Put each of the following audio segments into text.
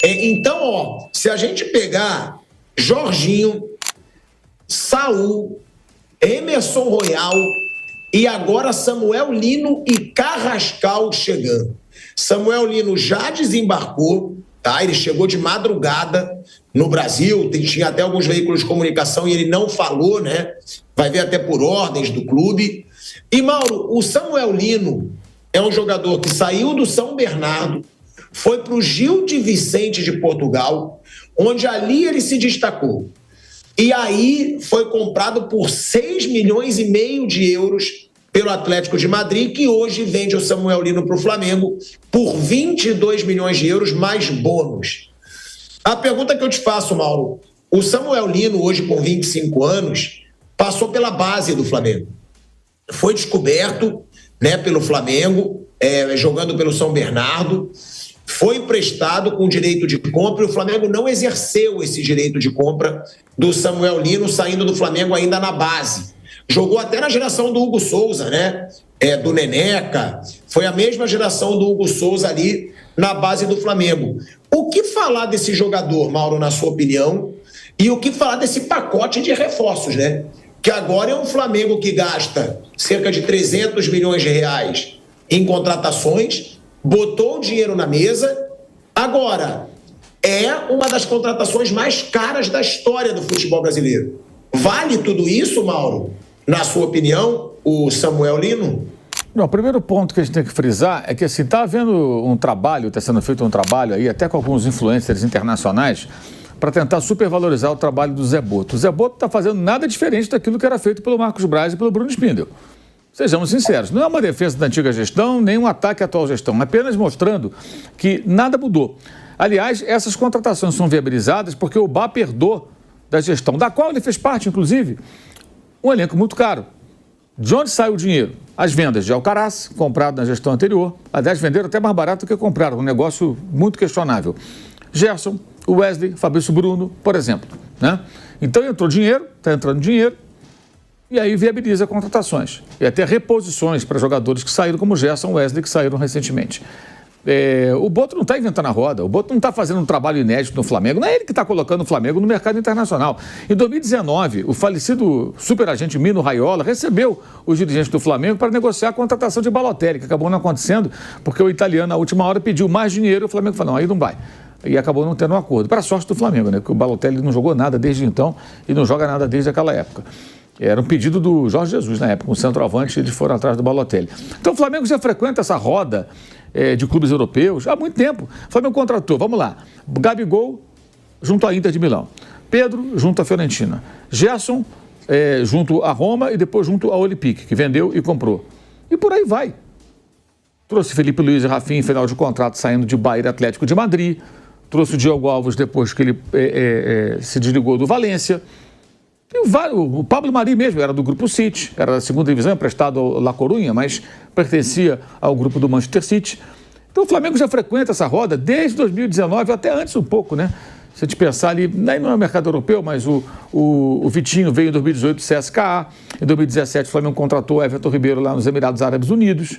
Então, ó, se a gente pegar Jorginho, Saul, Emerson Royal e agora Samuel Lino e Carrascal chegando. Samuel Lino já desembarcou, tá? Ele chegou de madrugada no Brasil, tinha até alguns veículos de comunicação e ele não falou, né? Vai ver até por ordens do clube. E, Mauro, o Samuel Lino é um jogador que saiu do São Bernardo, foi para o Gil de Vicente de Portugal, onde ali ele se destacou. E aí foi comprado por 6,5 milhões de euros pelo Atlético de Madrid, que hoje vende o Samuel Lino para o Flamengo por 22 milhões de euros mais bônus. A pergunta que eu te faço, Mauro, o Samuel Lino, hoje com 25 anos, passou pela base do Flamengo. Foi descoberto, né, pelo Flamengo, jogando pelo São Bernardo, foi emprestado com direito de compra e o Flamengo não exerceu esse direito de compra do Samuel Lino, saindo do Flamengo ainda na base. Jogou até na geração do Hugo Souza, né? Do Neneca. Foi a mesma geração do Hugo Souza ali na base do Flamengo. O que falar desse jogador, Mauro, na sua opinião? E o que falar desse pacote de reforços, né? Que agora é um Flamengo que gasta cerca de 300 milhões de reais em contratações, botou o dinheiro na mesa. Agora, é uma das contratações mais caras da história do futebol brasileiro. Vale tudo isso, Mauro? Na sua opinião, o Samuel Lino? Não, o primeiro ponto que a gente tem que frisar é que, assim, está havendo um trabalho, está sendo feito um trabalho aí, até com alguns influencers internacionais, para tentar supervalorizar o trabalho do Zé Boto. O Zé Boto está fazendo nada diferente daquilo que era feito pelo Marcos Braz e pelo Bruno Spindel. Sejamos sinceros, não é uma defesa da antiga gestão, nem um ataque à atual gestão, apenas mostrando que nada mudou. Aliás, essas contratações são viabilizadas porque o Bá herdou da gestão, da qual ele fez parte, inclusive, um elenco muito caro. De onde sai o dinheiro? As vendas de Alcaraz, comprado na gestão anterior. Aliás, venderam até mais barato do que compraram, um negócio muito questionável. Gerson, Wesley, Fabrício Bruno, por exemplo, né? Então entrou dinheiro, está entrando dinheiro, e aí viabiliza contratações. E até reposições para jogadores que saíram, como Gerson, Wesley, que saíram recentemente. O Boto não está inventando a roda, o Boto não está fazendo um trabalho inédito no Flamengo, não é ele que está colocando o Flamengo no mercado internacional. Em 2019, o falecido superagente Mino Raiola recebeu os dirigentes do Flamengo para negociar a contratação de Balotelli, que acabou não acontecendo, porque o italiano, na última hora, pediu mais dinheiro e o Flamengo falou, não, aí não vai. E acabou não tendo um acordo. Para a sorte do Flamengo, né? Porque o Balotelli não jogou nada desde então e não joga nada desde aquela época. Era um pedido do Jorge Jesus na época, um centroavante, eles foram atrás do Balotelli. Então o Flamengo já frequenta essa roda de clubes europeus há muito tempo. O Flamengo contratou, vamos lá, Gabigol junto à Inter de Milão, Pedro junto à Fiorentina, Gerson junto à Roma e depois junto ao Olympique, que vendeu e comprou. E por aí vai. Trouxe Felipe Luiz e Rafinha em final de contrato saindo de Bahia Atlético de Madrid, trouxe o Diogo Alves depois que ele se desligou do Valência. O Pablo Mari mesmo era do Grupo City, era da segunda divisão, emprestado ao La Coruña, mas pertencia ao grupo do Manchester City. Então o Flamengo já frequenta essa roda desde 2019, até antes um pouco, né? Se a gente pensar ali, nem não é o mercado europeu, mas o Vitinho veio em 2018 do CSKA, em 2017 o Flamengo contratou Everton Ribeiro lá nos Emirados Árabes Unidos.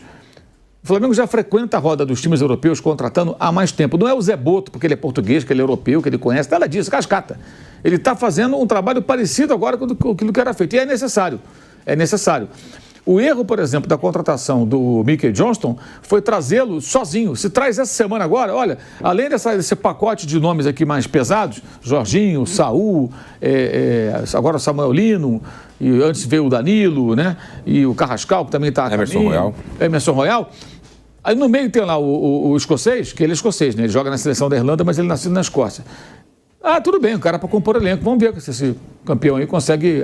O Flamengo já frequenta a roda dos times europeus contratando há mais tempo. Não é o Zé Boto, porque ele é português, que ele é europeu, que ele conhece, nada disso, cascata. Ele está fazendo um trabalho parecido agora com aquilo que era feito. E é necessário. É necessário. O erro, por exemplo, da contratação do Mickey Johnston foi trazê-lo sozinho. Se traz essa semana agora, olha, além desse pacote de nomes aqui mais pesados, Jorginho, Saul, agora o Samuel Lino, e antes veio o Danilo, né? E o Carrascal, que também está a caminho. Emerson Royal. Aí no meio tem lá o escocês, que ele é escocês, né? Ele joga na seleção da Irlanda, mas ele é nascido na Escócia. Ah, tudo bem, o cara para compor elenco. Vamos ver se esse campeão aí consegue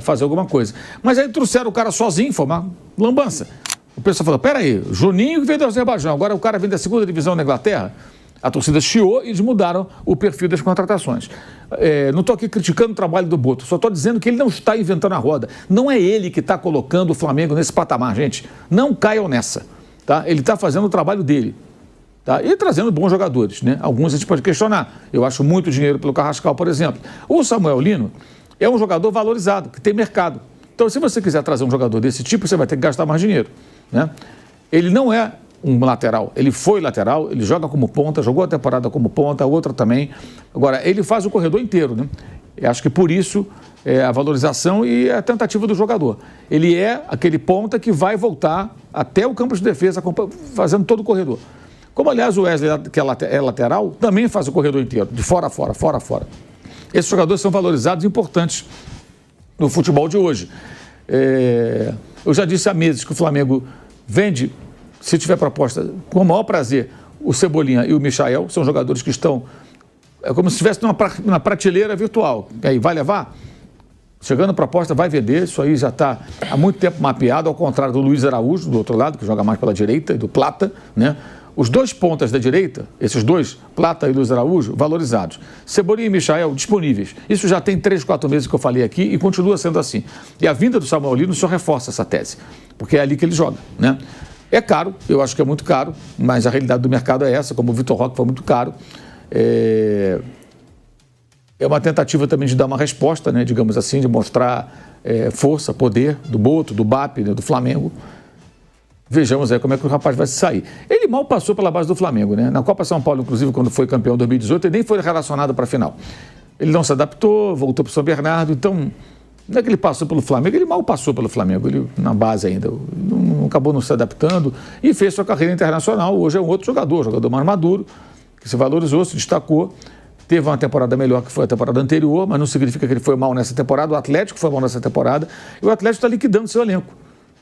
fazer alguma coisa. Mas aí trouxeram o cara sozinho, foi uma lambança. O pessoal falou, peraí, Juninho que veio do Azerbaijão, agora o cara vem da segunda divisão da Inglaterra. A torcida chiou e eles mudaram o perfil das contratações. Não estou aqui criticando o trabalho do Boto, só estou dizendo que ele não está inventando a roda. Não é ele que está colocando o Flamengo nesse patamar, gente. Não caiam nessa. Tá? Ele está fazendo o trabalho dele. Tá? E trazendo bons jogadores, né? Alguns a gente pode questionar. Eu acho muito dinheiro pelo Carrascal, por exemplo. O Samuel Lino é um jogador valorizado, que tem mercado. Então, se você quiser trazer um jogador desse tipo, você vai ter que gastar mais dinheiro, né? Ele não é um lateral. Ele foi lateral, ele joga como ponta, jogou a temporada como ponta, a outra também. Agora, ele faz o corredor inteiro, né? Eu acho que por isso a valorização e a tentativa do jogador. Ele é aquele ponta que vai voltar até o campo de defesa, fazendo todo o corredor. Como, aliás, o Wesley, que é lateral, também faz o corredor inteiro, de fora a fora, fora a fora. Esses jogadores são valorizados e importantes no futebol de hoje. Eu já disse há meses que o Flamengo vende, se tiver proposta, com o maior prazer, o Cebolinha e o Michael. São jogadores que estão... É como se estivesse numa prateleira virtual. Aí vai levar? Chegando a proposta, vai vender. Isso aí já está há muito tempo mapeado, ao contrário do Luiz Araújo, do outro lado, que joga mais pela direita, e do Plata, né? Os dois pontas da direita, esses dois, Plata e Luiz Araújo, valorizados. Cebolinha e Michael disponíveis. Isso já tem 3, 4 meses que eu falei aqui e continua sendo assim. E a vinda do Samuel Lino só reforça essa tese, porque é ali que ele joga, né? É caro, eu acho que é muito caro, mas a realidade do mercado é essa, como o Vitor Roque foi muito caro. É uma tentativa também de dar uma resposta, né, digamos assim, de mostrar força, poder do Boto, do BAP, né, do Flamengo. Vejamos aí como é que o rapaz vai se sair. Ele mal passou pela base do Flamengo, né? Na Copa São Paulo, inclusive, quando foi campeão em 2018, ele nem foi relacionado para a final. Ele não se adaptou, voltou para o São Bernardo, então não é que ele passou pelo Flamengo, ele mal passou pelo Flamengo, ele na base ainda, não acabou não se adaptando e fez sua carreira internacional. Hoje é um outro jogador mais maduro, que se valorizou, se destacou, teve uma temporada melhor que foi a temporada anterior, mas não significa que ele foi mal nessa temporada. O Atlético foi mal nessa temporada e o Atlético está liquidando seu elenco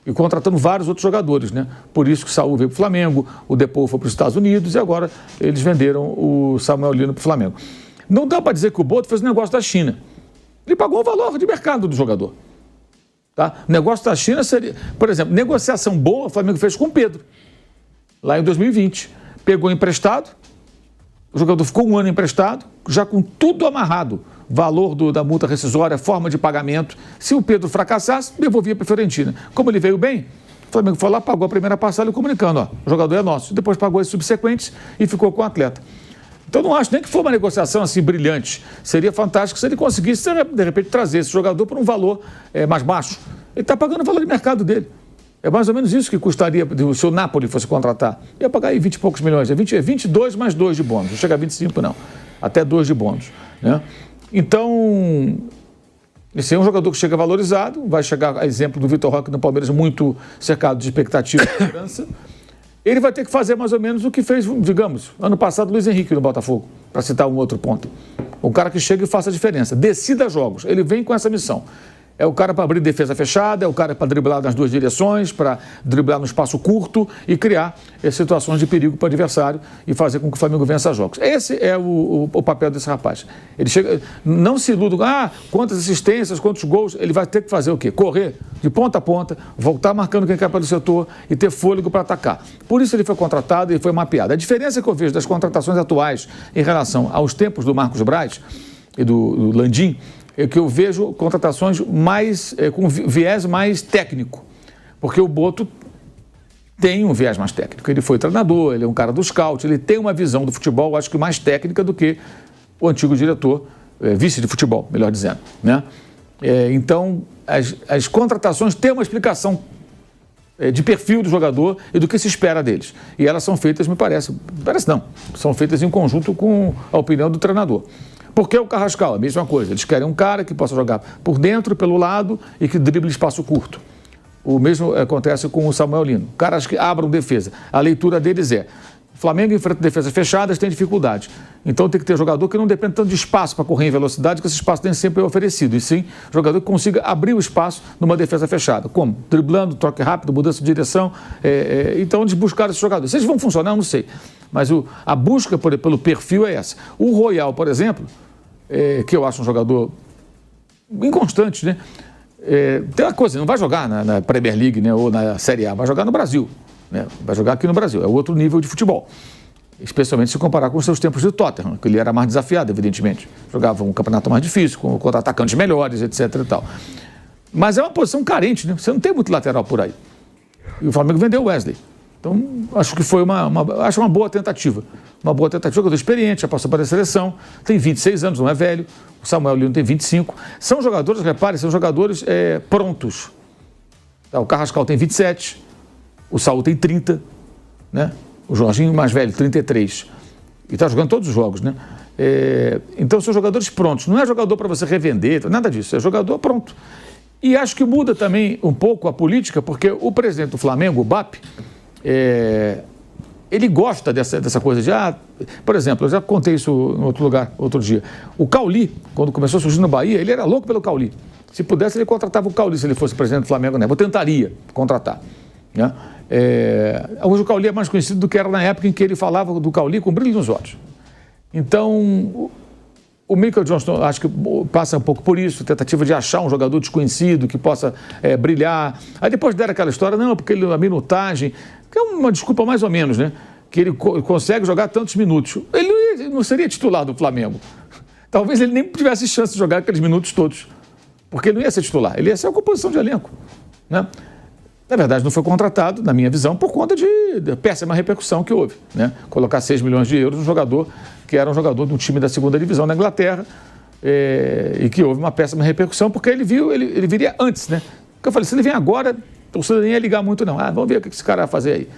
e contratando vários outros jogadores, né? Por isso que o Saúl veio para o Flamengo, o Depou foi para os Estados Unidos e agora eles venderam o Samuel Lino para o Flamengo. Não dá para dizer que o Boto fez um negócio da China. Ele pagou o valor de mercado do jogador. Tá? O negócio da China seria, por exemplo, negociação boa o Flamengo fez com o Pedro, lá em 2020. Pegou emprestado, o jogador ficou um ano emprestado, já com tudo amarrado. Valor da multa rescisória, forma de pagamento. Se o Pedro fracassasse, devolvia para a Fiorentina. Como ele veio bem, o Flamengo foi lá, pagou a primeira parcela comunicando, ó, o jogador é nosso. Depois pagou as subsequentes e ficou com o atleta. Então não acho nem que foi uma negociação assim brilhante. Seria fantástico se ele conseguisse, de repente, trazer esse jogador por um valor mais baixo. Ele está pagando o valor de mercado dele. É mais ou menos isso que custaria se o Napoli fosse contratar. Ia pagar aí 20 e poucos milhões. É 22 mais 2 de bônus. Não chega a 25, não. Até 2 de bônus, né? Então, esse é um jogador que chega valorizado, vai chegar, a exemplo do Vitor Roque no Palmeiras, muito cercado de expectativa e esperança. Ele vai ter que fazer mais ou menos o que fez, digamos, ano passado Luiz Henrique no Botafogo, para citar um outro ponto. Um cara que chega e faça a diferença, decida jogos, ele vem com essa missão. É o cara para abrir defesa fechada, é o cara para driblar nas duas direções, para driblar no espaço curto e criar situações de perigo para o adversário e fazer com que o Flamengo vença jogos. Esse é o papel desse rapaz. Ele chega, não se iluda, quantas assistências, quantos gols, ele vai ter que fazer o quê? Correr de ponta a ponta, voltar marcando quem cai pelo setor e ter fôlego para atacar. Por isso ele foi contratado e foi mapeado. A diferença que eu vejo das contratações atuais em relação aos tempos do Marcos Braz e do Landim, é que eu vejo contratações com viés mais técnico, porque o Boto tem um viés mais técnico. Ele foi treinador, ele é um cara do scout, ele tem uma visão do futebol, acho que mais técnica do que o antigo diretor, vice de futebol, melhor dizendo, né? Então, as contratações têm uma explicação de perfil do jogador e do que se espera deles. E elas são feitas, são feitas em conjunto com a opinião do treinador. Porque o Carrascal, a mesma coisa. Eles querem um cara que possa jogar por dentro, pelo lado e que drible espaço curto. O mesmo acontece com o Samuel Lino. Caras que abram defesa. A leitura deles o Flamengo enfrenta defesas fechadas, tem dificuldade. Então tem que ter jogador que não depende tanto de espaço para correr em velocidade, que esse espaço nem sempre é oferecido. E sim, jogador que consiga abrir o espaço numa defesa fechada. Como? Driblando, troque rápido, mudança de direção. Então eles buscaram esses jogadores. Se eles vão funcionar, eu não sei. Mas a busca pelo perfil é essa. O Royal, por exemplo, que eu acho um jogador inconstante, né? Tem uma coisa, não vai jogar na Premier League, né, ou na Série A, vai jogar no Brasil, né? Vai jogar aqui no Brasil, é outro nível de futebol. Especialmente se comparar com os seus tempos de Tottenham, que ele era mais desafiado, evidentemente. Jogava um campeonato mais difícil, contra atacantes melhores, etc. e tal. Mas é uma posição carente, né? Você não tem muito lateral por aí. E o Flamengo vendeu o Wesley. Então, acho que foi uma boa tentativa. Uma boa tentativa, jogador experiente, já passou para a seleção, tem 26 anos, não é velho. O Samuel Lino tem 25. São jogadores, repare, são jogadores prontos. O Carrascal tem 27, o Saúl tem 30. né? O Jorginho mais velho, 33. E está jogando todos os jogos, né? Então são jogadores prontos. Não é jogador para você revender, nada disso. É jogador pronto. E acho que muda também um pouco a política, porque o presidente do Flamengo, o BAP, ele gosta dessa coisa de... por exemplo, eu já contei isso em outro lugar, outro dia. O Cauli, quando começou a surgir no Bahia, ele era louco pelo Cauli. Se pudesse, ele contratava o Cauli, se ele fosse presidente do Flamengo, né? Eu tentaria contratar, né? Hoje o Cauli é mais conhecido do que era na época em que ele falava do Cauli com brilho nos olhos. Então, o Michael Johnson acho que passa um pouco por isso, tentativa de achar um jogador desconhecido que possa brilhar. Aí depois deram aquela história, não, porque a minutagem, que é uma desculpa mais ou menos, né? Que ele consegue jogar tantos minutos. Ele não seria titular do Flamengo. Talvez ele nem tivesse chance de jogar aqueles minutos todos, porque ele não ia ser titular, ele ia ser a composição de elenco, né? Na verdade, não foi contratado, na minha visão, por conta de péssima repercussão que houve, né? Colocar 6 milhões de euros num jogador que era um jogador de um time da segunda divisão na Inglaterra, e que houve uma péssima repercussão, porque ele viria antes, né? Porque eu falei, se ele vem agora, o torcedor nem ia ligar muito não. Vamos ver o que esse cara vai fazer aí.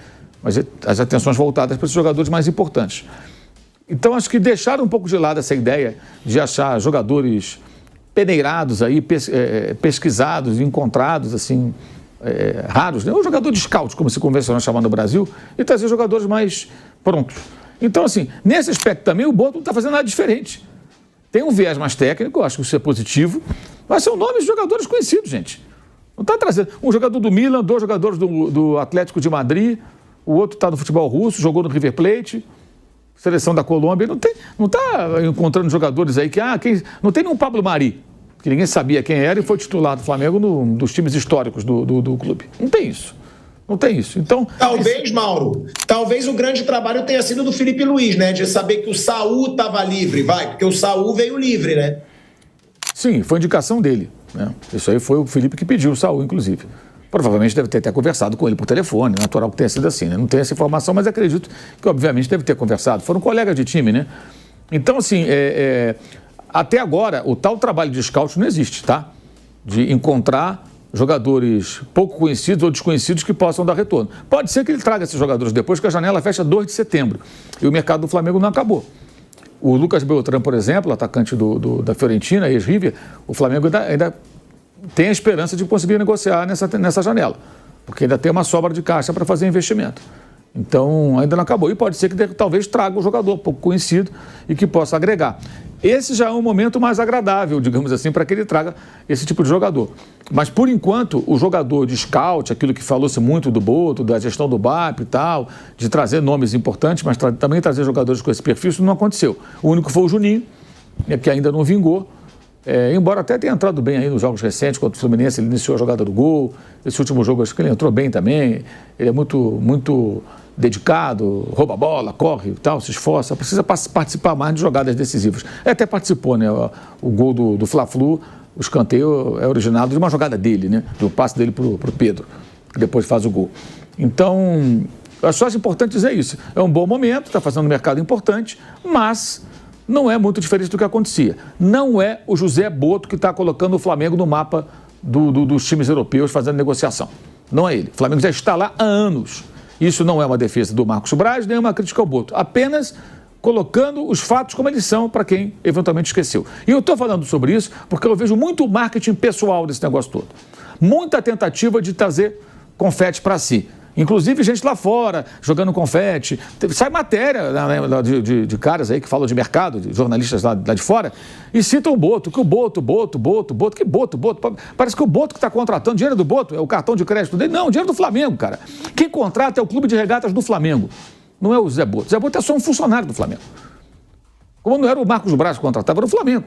Mas as atenções voltadas para os jogadores mais importantes. Então, acho que deixaram um pouco de lado essa ideia de achar jogadores peneirados aí, pesquisados, encontrados, assim... raros, né? O jogador de scout, como se convencionou chamar no Brasil, e trazer jogadores mais prontos. Então, assim, nesse aspecto também, o Boto não está fazendo nada diferente. Tem um viés mais técnico, eu acho que isso é positivo, mas são nomes de jogadores conhecidos, gente. Não está trazendo um jogador do Milan, 2 jogadores do Atlético de Madrid, o outro está no futebol russo, jogou no River Plate, seleção da Colômbia, não está encontrando jogadores aí que, não tem nenhum Pablo Mari, que ninguém sabia quem era e foi titular do Flamengo dos times históricos do clube. Não tem isso. Não tem isso. Então, talvez, Mauro, talvez o grande trabalho tenha sido do Felipe Luiz, né? De saber que o Saul estava livre, porque o Saul veio livre, né? Sim, foi indicação dele, né? Isso aí foi o Felipe que pediu o Saul, inclusive. Provavelmente deve ter até conversado com ele por telefone, natural que tenha sido assim, né? Não tenho essa informação, mas acredito que, obviamente, deve ter conversado. Foram colegas de time, né? Então, assim, até agora, o tal trabalho de scout não existe, tá? De encontrar jogadores pouco conhecidos ou desconhecidos que possam dar retorno. Pode ser que ele traga esses jogadores depois, que a janela fecha 2 de setembro e o mercado do Flamengo não acabou. O Lucas Beltrán, por exemplo, atacante da Fiorentina, ex-River, o Flamengo ainda tem a esperança de conseguir negociar nessa janela, porque ainda tem uma sobra de caixa para fazer investimento. Então, ainda não acabou. E pode ser que talvez traga um jogador pouco conhecido e que possa agregar. Esse já é um momento mais agradável, digamos assim, para que ele traga esse tipo de jogador. Mas, por enquanto, o jogador de scout, aquilo que falou-se muito do Boto, da gestão do BAP e tal, de trazer nomes importantes, mas também trazer jogadores com esse perfil, isso não aconteceu. O único foi o Juninho, que ainda não vingou, embora até tenha entrado bem aí nos jogos recentes, contra o Fluminense, ele iniciou a jogada do gol. Esse último jogo, acho que ele entrou bem também. Ele é muito dedicado, rouba a bola, corre e tal, se esforça, precisa participar mais de jogadas decisivas. Ele até participou, né? O gol do Fla-Flu, o escanteio é originado de uma jogada dele, né? Do passe dele pro Pedro, que depois faz o gol. Então, eu só acho importante dizer isso. É um bom momento, está fazendo um mercado importante, mas não é muito diferente do que acontecia. Não é o José Boto que está colocando o Flamengo no mapa dos times europeus fazendo negociação. Não é ele. O Flamengo já está lá há anos. Isso não é uma defesa do Marcos Braz, nem uma crítica ao Boto. Apenas colocando os fatos como eles são para quem eventualmente esqueceu. E eu estou falando sobre isso porque eu vejo muito marketing pessoal desse negócio todo. Muita tentativa de trazer confete para si. Inclusive gente lá fora jogando confete. Sai matéria de caras aí que falam de mercado, de jornalistas lá de fora, e citam o Boto, que o Boto. Que Boto? Parece que o Boto que está contratando, dinheiro do Boto é o cartão de crédito dele. Não, dinheiro do Flamengo, cara. Quem contrata é o Clube de Regatas do Flamengo. Não é o Zé Boto. Zé Boto é só um funcionário do Flamengo. Como não era o Marcos Braz que contratava, era o Flamengo.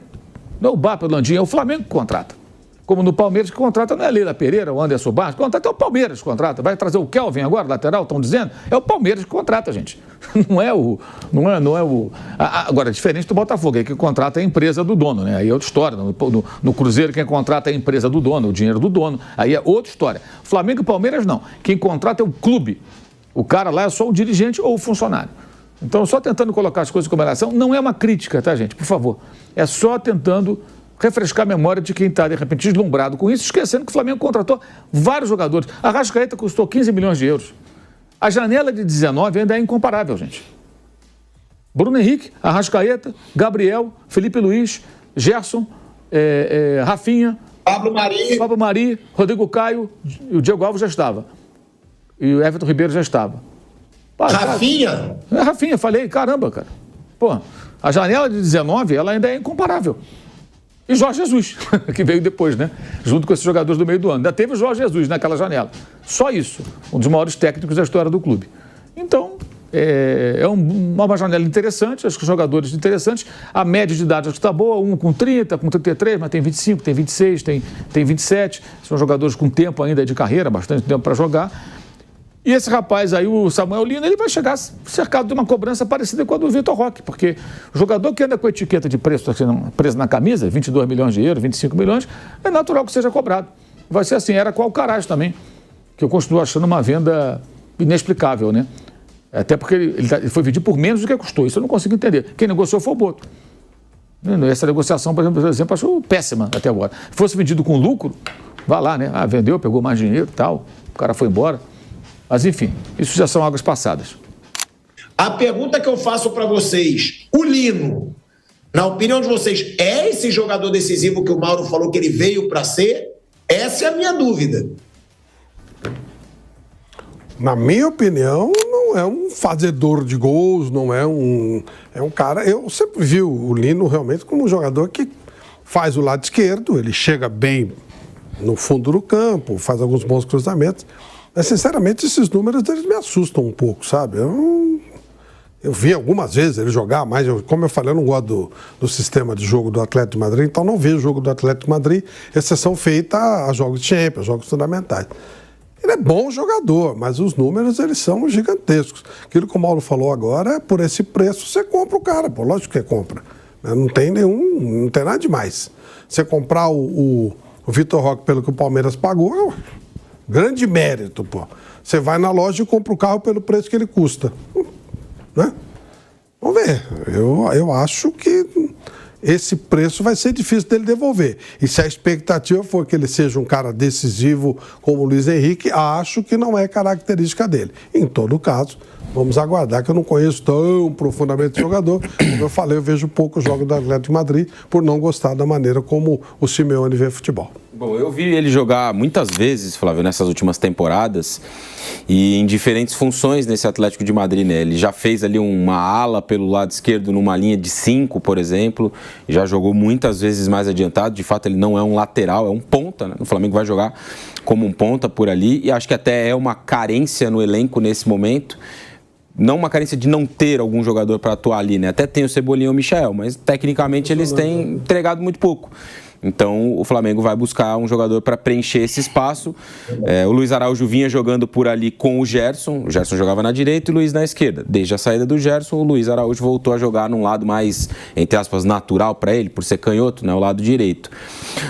Não é o BAP, o Landim, é o Flamengo que contrata. Como no Palmeiras que contrata não é a Leila Pereira, o Anderson Barros, contrata é o Palmeiras que contrata. Vai trazer o Kelvin agora, lateral, estão dizendo? É o Palmeiras que contrata, gente. Não é o... Agora, é diferente do Botafogo, aí que contrata é a empresa do dono, né? Aí é outra história. No Cruzeiro, quem contrata é a empresa do dono, o dinheiro do dono. Aí é outra história. Flamengo e Palmeiras, não. Quem contrata é o clube. O cara lá é só o dirigente ou o funcionário. Então, só tentando colocar as coisas como elas são, não é uma crítica, tá, gente? Por favor. É só tentando refrescar a memória de quem está, de repente, deslumbrado com isso, esquecendo que o Flamengo contratou vários jogadores. A Arrascaeta custou 15 milhões de euros. A janela de 19 ainda é incomparável, gente. Bruno Henrique, Arrascaeta, Gabriel, Felipe Luiz, Gerson, Rafinha, Pablo Mari, Rodrigo Caio, e o Diego Alves já estava. E o Everton Ribeiro já estava. Rafinha? Rafinha, falei, caramba, cara. Pô, a janela de 19, ela ainda é incomparável. E Jorge Jesus, que veio depois, né? Junto com esses jogadores do meio do ano. Ainda teve o Jorge Jesus naquela janela. Só isso. Um dos maiores técnicos da história do clube. Então, é uma janela interessante, acho que os jogadores interessantes. A média de idade acho que está boa, um com 30, com 33, mas tem 25, tem 26, tem 27. São jogadores com tempo ainda de carreira, bastante tempo para jogar. E esse rapaz aí, o Samuel Lino, ele vai chegar cercado de uma cobrança parecida com a do Vitor Roque, porque o jogador que anda com a etiqueta de preço preso na camisa, 22 milhões de euros, 25 milhões, é natural que seja cobrado. Vai ser assim, era com o Alcaraz também, que eu continuo achando uma venda inexplicável, né? Até porque ele foi vendido por menos do que custou, isso eu não consigo entender. Quem negociou foi o Boto. Essa negociação, por exemplo, achou péssima até agora. Se fosse vendido com lucro, vá lá, né? Vendeu, pegou mais dinheiro e tal, o cara foi embora. Mas, enfim, isso já são águas passadas. A pergunta que eu faço para vocês, o Lino, na opinião de vocês, é esse jogador decisivo que o Mauro falou que ele veio para ser? Essa é a minha dúvida. Na minha opinião, não é um fazedor de gols, não é um... É um cara... Eu sempre vi o Lino realmente como um jogador que faz o lado esquerdo, ele chega bem no fundo do campo, faz alguns bons cruzamentos. Mas, sinceramente, esses números eles me assustam um pouco, sabe? Eu vi algumas vezes ele jogar, mas, como eu falei, eu não gosto do sistema de jogo do Atlético de Madrid, então não vejo o jogo do Atlético de Madrid, exceção feita a jogos de Champions, jogos fundamentais. Ele é bom jogador, mas os números eles são gigantescos. Aquilo que o Mauro falou agora, por esse preço, você compra o cara, pô, lógico que compra. Não tem nada demais. Você comprar o Vitor Roque pelo que o Palmeiras pagou, grande mérito, pô. Você vai na loja e compra o carro pelo preço que ele custa. Né? Vamos ver. Eu acho que esse preço vai ser difícil dele devolver. E se a expectativa for que ele seja um cara decisivo como o Luiz Henrique, acho que não é característica dele. Em todo caso, vamos aguardar, que eu não conheço tão profundamente o jogador. Como eu falei, eu vejo pouco jogo do Atlético de Madrid por não gostar da maneira como o Simeone vê futebol. Bom, eu vi ele jogar muitas vezes, Flávio, nessas últimas temporadas e em diferentes funções nesse Atlético de Madrid, né? Ele já fez ali uma ala pelo lado esquerdo numa linha de 5, por exemplo, já jogou muitas vezes mais adiantado, de fato ele não é um lateral, é um ponta, né? O Flamengo vai jogar como um ponta por ali e acho que até é uma carência no elenco nesse momento. Não uma carência de não ter algum jogador para atuar ali, né? Até tem o Cebolinha e o Michael, mas tecnicamente eles têm entregado muito pouco. Então o Flamengo vai buscar um jogador para preencher esse espaço. O Luiz Araújo vinha jogando por ali com o Gerson jogava na direita e o Luiz na esquerda. Desde a saída do Gerson, o Luiz Araújo voltou a jogar num lado mais, entre aspas, natural para ele, por ser canhoto, né, o lado direito.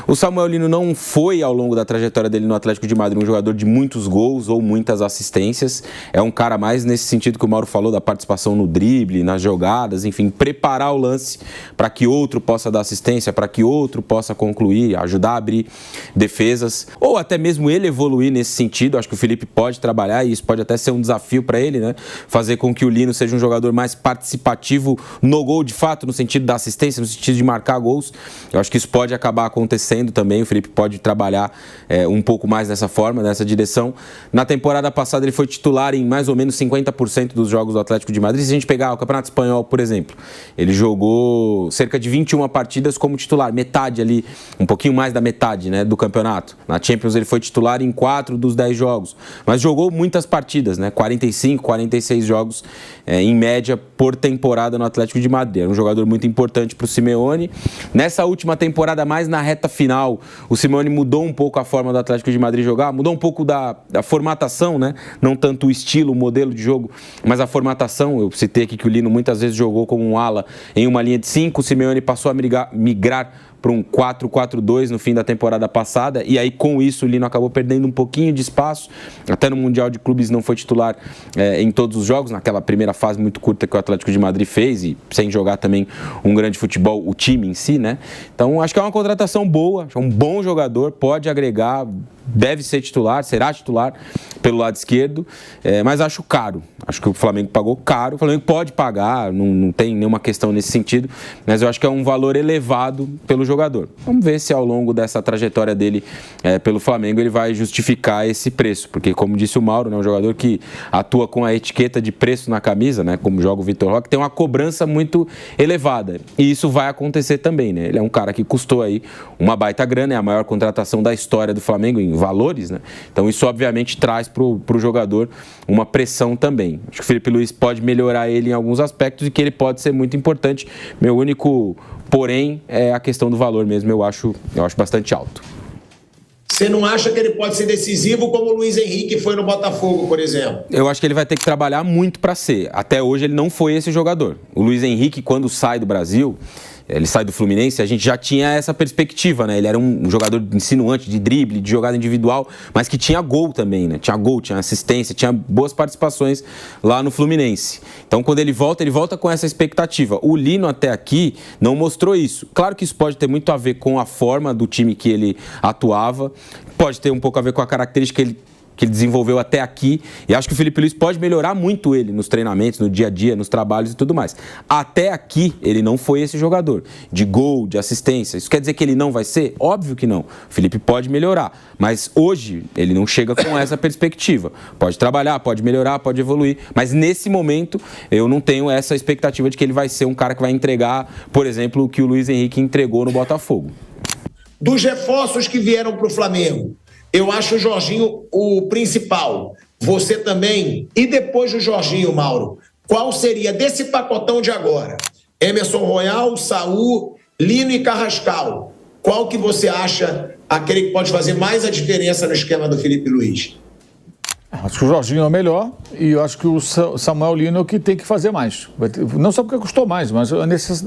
O Samuel Lino não foi, ao longo da trajetória dele no Atlético de Madrid, um jogador de muitos gols ou muitas assistências. É um cara mais nesse sentido que o Mauro falou, da participação no drible, nas jogadas, enfim, preparar o lance para que outro possa dar assistência, para que outro possa concluir, ajudar a abrir defesas, ou até mesmo ele evoluir nesse sentido. Acho que o Felipe pode trabalhar e isso pode até ser um desafio para ele, né? Fazer com que o Lino seja um jogador mais participativo no gol, de fato, no sentido da assistência, no sentido de marcar gols. Eu acho que isso pode acabar acontecendo também. O Felipe pode trabalhar um pouco mais dessa forma, nessa direção. Na temporada passada ele foi titular em mais ou menos 50% dos jogos do Atlético de Madrid. Se a gente pegar o Campeonato Espanhol, por exemplo, ele jogou cerca de 21 partidas como titular, metade ali, um pouquinho mais da metade, né, do campeonato. Na Champions ele foi titular em 4 dos 10 jogos, mas jogou muitas partidas, né, 45, 46 jogos em média por temporada no Atlético de Madrid. Era um jogador muito importante para o Simeone. Nessa última temporada, mais na reta final, o Simeone mudou um pouco a forma do Atlético de Madrid jogar, mudou um pouco da formatação, né, não tanto o estilo, o modelo de jogo, mas a formatação. Eu citei aqui que o Lino muitas vezes jogou como um ala em uma linha de 5, o Simeone passou a migrar para um 4-4-2 no fim da temporada passada, e aí com isso o Lino acabou perdendo um pouquinho de espaço, até no Mundial de Clubes não foi titular em todos os jogos, naquela primeira fase muito curta que o Atlético de Madrid fez, e sem jogar também um grande futebol, o time em si, né? Então acho que é uma contratação boa, é um bom jogador, pode agregar, deve ser titular, será titular pelo lado esquerdo, mas acho caro. Acho que o Flamengo pagou caro, o Flamengo pode pagar, não tem nenhuma questão nesse sentido, mas eu acho que é um valor elevado pelo jogador. Vamos ver se ao longo dessa trajetória dele pelo Flamengo ele vai justificar esse preço, porque como disse o Mauro, né, um jogador que atua com a etiqueta de preço na camisa, né, como joga o Vitor Roque, tem uma cobrança muito elevada, e isso vai acontecer também, né? Ele é um cara que custou aí uma baita grana, é a maior contratação da história do Flamengo em valores, né? Então isso obviamente traz para o jogador uma pressão também. Acho que o Felipe Luiz pode melhorar ele em alguns aspectos e que ele pode ser muito importante. Meu único porém é a questão do valor mesmo, eu acho bastante alto. Você não acha que ele pode ser decisivo como o Luiz Henrique foi no Botafogo, por exemplo? Eu acho que ele vai ter que trabalhar muito para ser. Até hoje ele não foi esse jogador. O Luiz Henrique, quando sai do Brasil, ele sai do Fluminense, a gente já tinha essa perspectiva, né? Ele era um jogador insinuante de drible, de jogada individual, mas que tinha gol também, né? Tinha gol, tinha assistência, tinha boas participações lá no Fluminense. Então, quando ele volta com essa expectativa. O Lino até aqui não mostrou isso. Claro que isso pode ter muito a ver com a forma do time que ele atuava, pode ter um pouco a ver com a característica que ele desenvolveu até aqui, e acho que o Felipe Luiz pode melhorar muito ele nos treinamentos, no dia a dia, nos trabalhos e tudo mais. Até aqui, ele não foi esse jogador de gol, de assistência. Isso quer dizer que ele não vai ser? Óbvio que não. O Felipe pode melhorar, mas hoje ele não chega com essa perspectiva. Pode trabalhar, pode melhorar, pode evoluir, mas nesse momento eu não tenho essa expectativa de que ele vai ser um cara que vai entregar, por exemplo, o que o Luiz Henrique entregou no Botafogo. Dos reforços que vieram para o Flamengo, eu acho o Jorginho o principal. Você também. E depois do Jorginho, Mauro, qual seria desse pacotão de agora? Emerson Royal, Saúl, Lino e Carrascal. Qual que você acha aquele que pode fazer mais a diferença no esquema do Felipe Luiz? Acho que o Jorginho é o melhor e eu acho que o Samuel Lino é o que tem que fazer mais. Não só porque custou mais, mas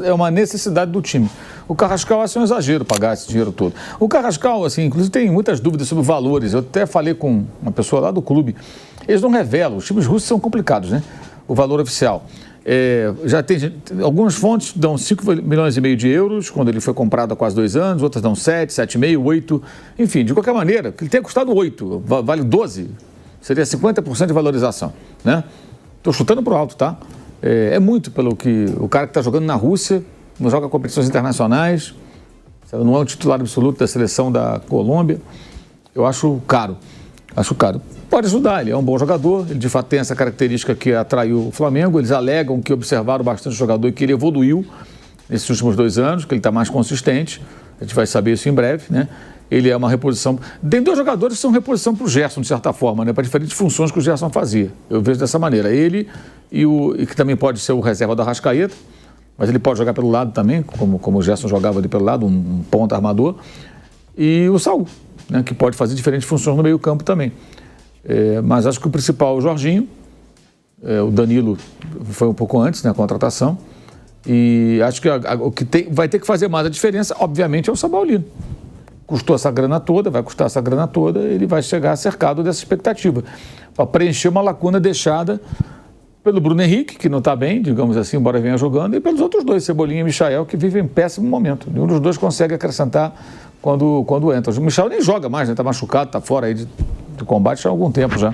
é uma necessidade do time. O Carrascal é um exagero pagar esse dinheiro todo. O Carrascal, assim, inclusive tem muitas dúvidas sobre valores. Eu até falei com uma pessoa lá do clube. Eles não revelam, os times russos são complicados, né? O valor oficial. Já tem algumas fontes dão 5,5 milhões de euros quando ele foi comprado há quase 2 anos, outras dão 7, 7,5, 8. Enfim, de qualquer maneira, ele tem custado 8, vale 12. Seria 50% de valorização, né? Estou chutando para o alto, tá? É muito pelo que o cara que está jogando na Rússia, não joga competições internacionais, não é um titular absoluto da seleção da Colômbia. Eu acho caro. Pode ajudar, ele é um bom jogador, ele de fato tem essa característica que atraiu o Flamengo. Eles alegam que observaram bastante o jogador e que ele evoluiu nesses últimos 2 anos, que ele está mais consistente. A gente vai saber isso em breve, né? Ele é uma reposição. Tem 2 jogadores que são reposição para o Gerson, de certa forma, né? Para diferentes funções que o Gerson fazia. Eu vejo dessa maneira. Ele e que também pode ser o reserva do Arrascaeta, mas ele pode jogar pelo lado também, como o Gerson jogava ali pelo lado, um ponta armador. E o Saúl, né? Que pode fazer diferentes funções no meio-campo também. Mas acho que o principal é o Jorginho. O Danilo foi um pouco antes, né? A contratação. E acho que o que vai ter que fazer mais a diferença, obviamente, é o Samuel Lino. Custou essa grana toda, vai custar essa grana toda, ele vai chegar cercado dessa expectativa, para preencher uma lacuna deixada pelo Bruno Henrique, que não está bem, digamos assim, embora venha jogando, e pelos outros 2, Cebolinha e Michael, que vivem em péssimo momento. Nenhum dos 2 consegue acrescentar quando entra. O Michael nem joga mais, está machucado, está fora aí do combate há algum tempo já.